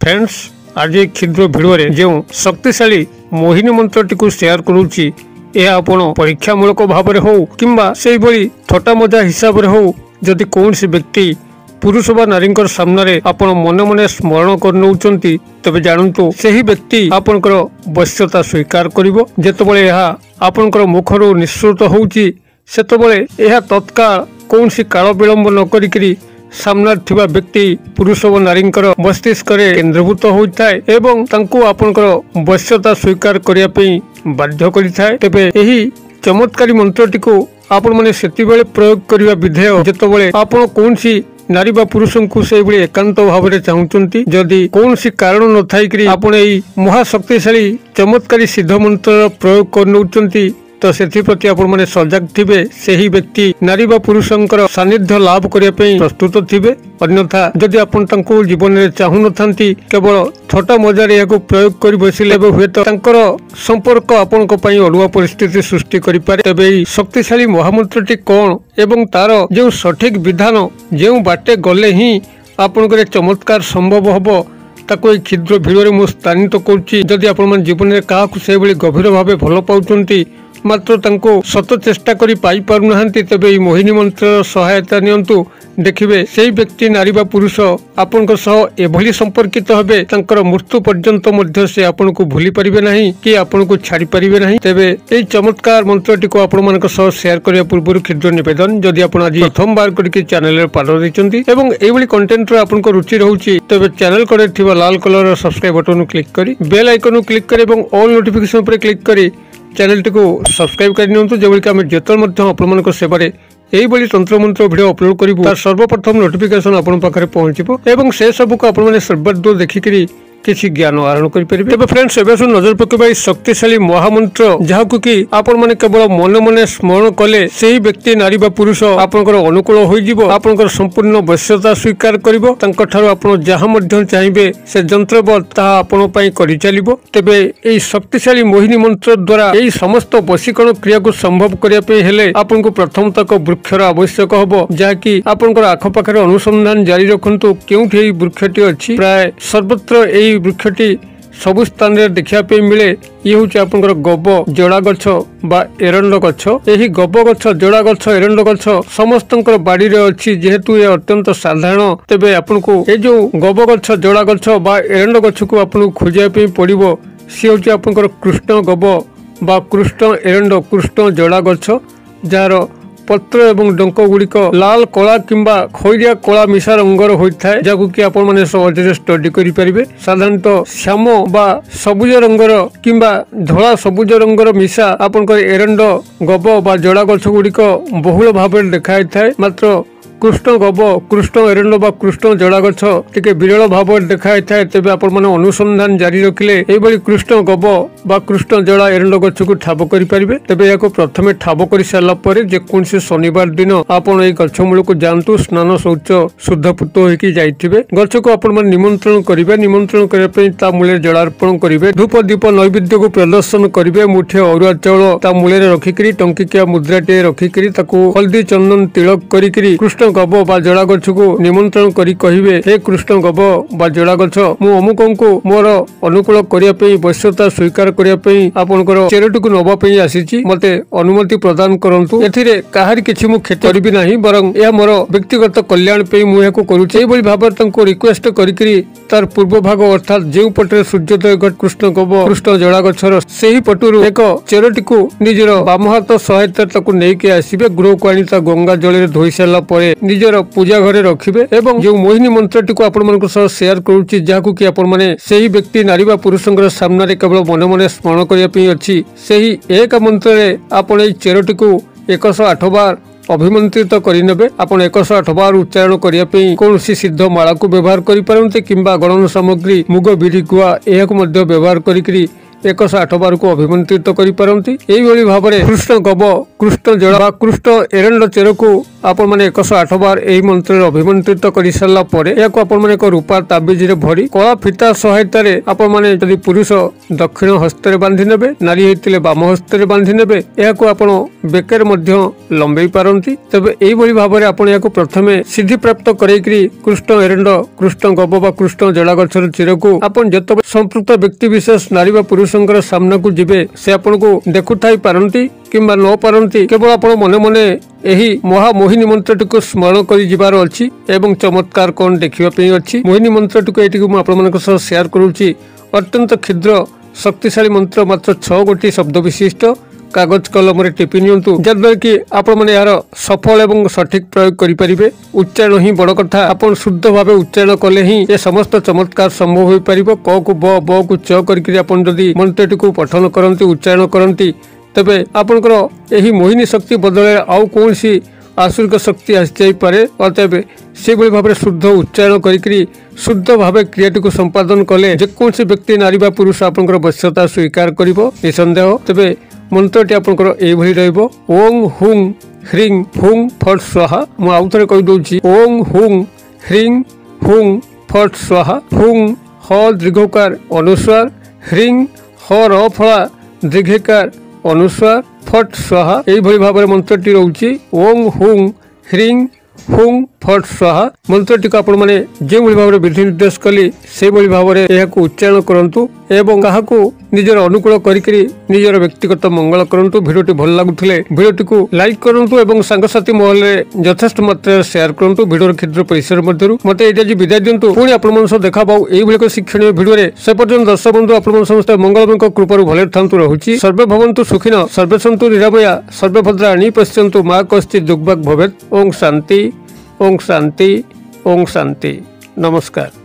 Friends आज क्षुद्र video जो शक्तिशाली मोहिनी मंत्रटी को शेयर करुच्ची यह आपण परीक्षामूलक भाव में हो किंबा से भली थटा मजा हिसाब से हो जदि कौन व्यक्ति पुरुष बा नारी सामने आपण मन मन स्मरण कर तबे जानतु सही व्यक्ति आपणकर वश्यता स्वीकार करिवो जेतबेले यह आपणकर मुखरु निश्रुत होउची सेतबेले यह तत्काल कौन काल विलंब न करिकरी सामने थिबा व्यक्ति पुरुष व नारी मस्तिष्क केन्द्रीभूत होता है एवं तांको आपणकर वश्यता स्वीकार करिया पई बाध्य करिथाय। तेबे एही चमत्कारी मंत्रटी को आपण माने सेति बेले प्रयोग करिया विधेय जेतबेले आपण कोनसी नारी बा पुरुष को से एकांत भाव में चाहूंती जदि कौन कारण न थाई आपण एही महाशक्तिशाली चमत्कारी सिद्ध मंत्र प्रयोग कर तो से आपण माने सजग थिबे सही व्यक्ति नारी बा पुरुषंकर सानिध्य लाभ करिया पई प्रस्तुत थिबे। अन्यथा जदि आपण तांको जीवन में चाहू नथांती केवल थोटा मजार याको प्रयोग करि बसिले हुएत तांकर संपर्क आपण को पई अडुआ परिस्थिति सृष्टि करि पारे। तबे शक्तिशाली महामंत्रटी कोन एवं तार जो सठिक विधान जो बाटे गले ही आपण चमत्कार संभव हबो ताको क्षुद्र भिडियो मु स्थानित करुच्ची। जदि आपण मन जीवन में क्या से गभीर भाव भल पाउचंती मात्र तांको सत चेष्टा करी पाई पारु नाहंती तबे मोहिनी मंत्र सहायता नियंतु देखिबे सेही व्यक्ति नारी बा पुरुष आपनक सह एभली संपर्कित हेबे तांकर मृत्यु पर्यंत मध्य से आपनको भूली परिबे नाही कि आपनको छाड़ी परिबे नाही। तेबे एई चमत्कार मंत्रटी को आपण मानक सह शेयर करिया पूर्व क्षुद्र निवेदन जदि आपण आज प्रथम बार करके चैनल रे पाद दैचंती एवं एभली कंटेंट रे आपनको रुचि रहउची तबे चैनल करे थिबा लाल कलर रो सब्सक्राइब बटन क्लिक करी बेल आइकन क्लिक करी एवं ऑल नोटिफिकेशन पर क्लिक करी चैनल टी को सब्सक्राइब कर जो जो आपण सेवारे यही बड़ी तंत्र मंत्र वीडियो अपलोड करूँ सर्वप्रथम नोटिफिकेशन आपण पाखे पहुंचो एवं से सब को आपण सर्वादूर देखिकी किसी ज्ञान आहरण करें। फ्रेंड्स एवं नजर पकेबा शक्तिशाली महामंत्र जहां कि आपण माने केवल मन मन स्मरण कले सही व्यक्ति नारी बा पुरुष आपनकर अनुकूल होइजिवो आपनकर संपूर्ण वश्यता स्वीकार करिवो तांको ठारो आपण जहां मध्य चाहिए से जंत्रबल ताहा आपण पई करि चलिवो। तेबे एई शक्तिशाली मोहिनी मंत्र द्वारा एई समस्त वशीकरण क्रिया को संभव करिया पे हेले आपनको प्रथम तक वृक्षर आवश्यक हबो जहाँकि आपनकर आख पाखरे अनुसंधान जारी रखंतु केउठी एई वृक्षटी अछि प्राय सर्वत्र एई वृक्षटी सबु स्थान रे देखा मिले ये हूँ आपनकर गब जोड़ा गछ बा एरंड गछ यही गब गछ जोड़ा गछ एरंड गछ समस्त बाड़ी रे अच्छी जेहेतु ये अत्यंत साधारण। तेबे आपनको ये जो गब गछ जोड़ा गछ बा एरंड गछ को आपन खोजा पड़ो सी हूँ आपनकर कृष्ण गब बा कृष्ण एरंड कृष्ण जोड़ा गछ जार पत्र एवं डंक गुड़िक लाल कला किंबा खैरिया कला मिशा रंगर होता है जहाँ कि आपण माने सहजरे स्टडी करि परिबे। साधारणतः श्याम बा सबुज रंगर किंबा धला सबुज रंगर मिशा आपनकर एरंड गब बा जोड़ा गछ गुड़िक बहुल भाव देखाई थाए मात्र कृष्ण गब कृष्ण एरंड बा कृष्ण जोड़ा गछ टिके विरल भाव देखाई थाए। तेबे आपण माने अनुसंधान जारी रखिले एई बळी कृष्ण गब बा कृष्ण जोड़ा एरंड गछ को ठाब करि परिबे। तेबे याको प्रथमे ठाब करि सारला परे जे कोनसे शनिवार दिन आपण एई गछ मूल को जानतु स्नान शौच शुद्ध पुत होइकी जाइथिबे गछ को आपण माने निमंत्रण करिवे निमंत्रण करिया पई ता मूले जलार्पण करिवे धूप दीप नैवेद्य को प्रदर्शन करिवे मुठे अरुआ चाउल ता मूले रखिकरी टंकिकिया मुद्राटे रखिकरी ताको हल्दी चंदन तिलक करिकरी कृष्ण गब बा जोड़ा गछ को निमंत्रण करी कहिबे हे कृष्ण गब बा जोड़ा गछ मु अमुकंको मोर अनुकूल करिया पई वश्यता स्वीकार करिया पई आपनकर चेरटी को नबा पई आसीची मते अनुमति प्रदान करंतु एथिरे काहार किछि मु क्षति करबी नाही बरं या मोर व्यक्तिगत कल्याण पई मु याको करूची एई बली भाबर तंको रिक्वेस्ट करिकरी तार पूर्व भाग अर्थात जेउ पटरे सूर्योदय घट कृष्ण गब कृष्ण जोड़ा गछर सेही पटुरु एक चेरटी को निजर बाम हाथ सहायता ताको नेकी आसीबे गृह को आनी ता गंगा जल रे धोई सारला परे निजर पूजा घरे रखिबे एवं जो मोहिनी मंत्रटी को आपण मानक सह शेयर करूची जहाकु कि आपण माने सेही व्यक्ति नारी बा पुरुषंकर सामने रे केवल मन मन स्मरण करिया पई अछि सेही एक मंत्र रे आपण एई चेरटी को 108 बार अभिमंत्रित करिनेबे आपण 108 बार उच्चारण करिया पई कोनोसी सिद्ध माला को व्यवहार करि पारंते किंबा गणन सामग्री मुग बिरी गुआ एहाको मध्ये व्यवहार करिकरी 108 बार को अभिमंत्रित करि पारंती। एई भली भाबरे कृष्ण गब कृष्ण जोड़ा बा कृष्ण एरंड चेर को आपण माने 108 बार एही मंत्र अभिमंत्रित करि सारला परे याको आपण माने एक रूपा ताबीज रे भरी कला फिता सहायता रे आपण माने यदि पुरुष दक्षिण हस्त रे बांधि नेबे नारी हेतिले बाम हस्त रे बांधि नेबे याको आपण बेकर मध्य लंबेई पारंती तबे एही बळी भाबरे आपण याको प्रथमे सिद्धि प्राप्त करैकरी कृष्ण एरंड कृष्ण गब बा कृष्ण जड़ा गछर चिरकू आपण जत संपृक्त व्यक्ति विशेष नारी बा पुरुषंकर सामना को जिबे से आपण को देखुथाई पारंती किंबा न पारंती केवल आपण मने मने एही महामोहिनी मंत्रटी को स्मरण करी जिबार अछि एवं चमत्कार कोन देखिबा पे अछि। मोहिनी मंत्रटी को एटी को म आपण मानक सह शेयर करूची। अत्यंत क्षुद्र शक्तिशाली मंत्र मात्र 6 गोटी शब्द विशिष्ट कागज कलम रे टिपि नियंतु जद्वारा कि आपण माने यार सफल एवं सठिक प्रयोग करि परिबे। उच्चारण ही बड़ कथा आपण शुद्ध भाबे उच्चारण कले ही ए समस्त चमत्कार संभव होई परिबो। क को ब को च करके आपण जदी मंत्रटी को पठन करंती उच्चारण करंती तबे आपनकर एही मोहिनी शक्ति बदले आउ कोनसी आसुरिक शक्ति आसी जाई पारे। अतएव से भली भाबरे शुद्ध उच्चारण करिकरी शुद्ध भावे क्रियाटी को संपादन कले जे कोनसी व्यक्ति नारी बा पुरुष आपनकर वश्यता स्वीकार करिवो निसंदेह। तबे मंत्रटी आपनकर एही भली रहइबो ओम हुं ह्रीं हुं फट स्वाहा। मु आउथरे कहि दोछि ओम हुं ह्रीं हुं फट स्वाहा। हुं ह दीर्घकार अनुस्वार ह्रीं ह र फला दीर्घकार अनुस्वार फट स्वाहा। एही भली भाबरे मंत्रटी रहउछि ओम हुं ह्रीं हुं फट स्वाहा। मंत्रटी को आपण माने जे भली भाबरे विधि निर्देश कली से भली भाबरे एहाकु उच्चारण करंतु एवं काहाकु निजर अनुकूल करिकरी निजर व्यक्तिगत मंगल करंतु। भिडियोटी भल लागुथिले भिडियोटी को लाइक करंतु एवं सांगसाथी महल रे यथेष्ट मात्रा शेयर करंतु। भिडियोर क्षुद्र परिसर मध्यरु मते एटा जी विदाय दियंतु। पुणी आपण मन सह देखा पाउ एही भली शिक्षणीय भिडियो रे। से पर्यंत दर्शक बंधु आपण मन समस्त मंगलमयक कृपारु भले थांतु रहूची। सर्वे भवन्तु सुखिनः सर्वे सन्तु निरामया सर्वे भद्राणि पश्यन्तु मा कश्चित् दुर्भाग् भवेत्। ओम शांति ओम शांति ओम शांति। नमस्कार।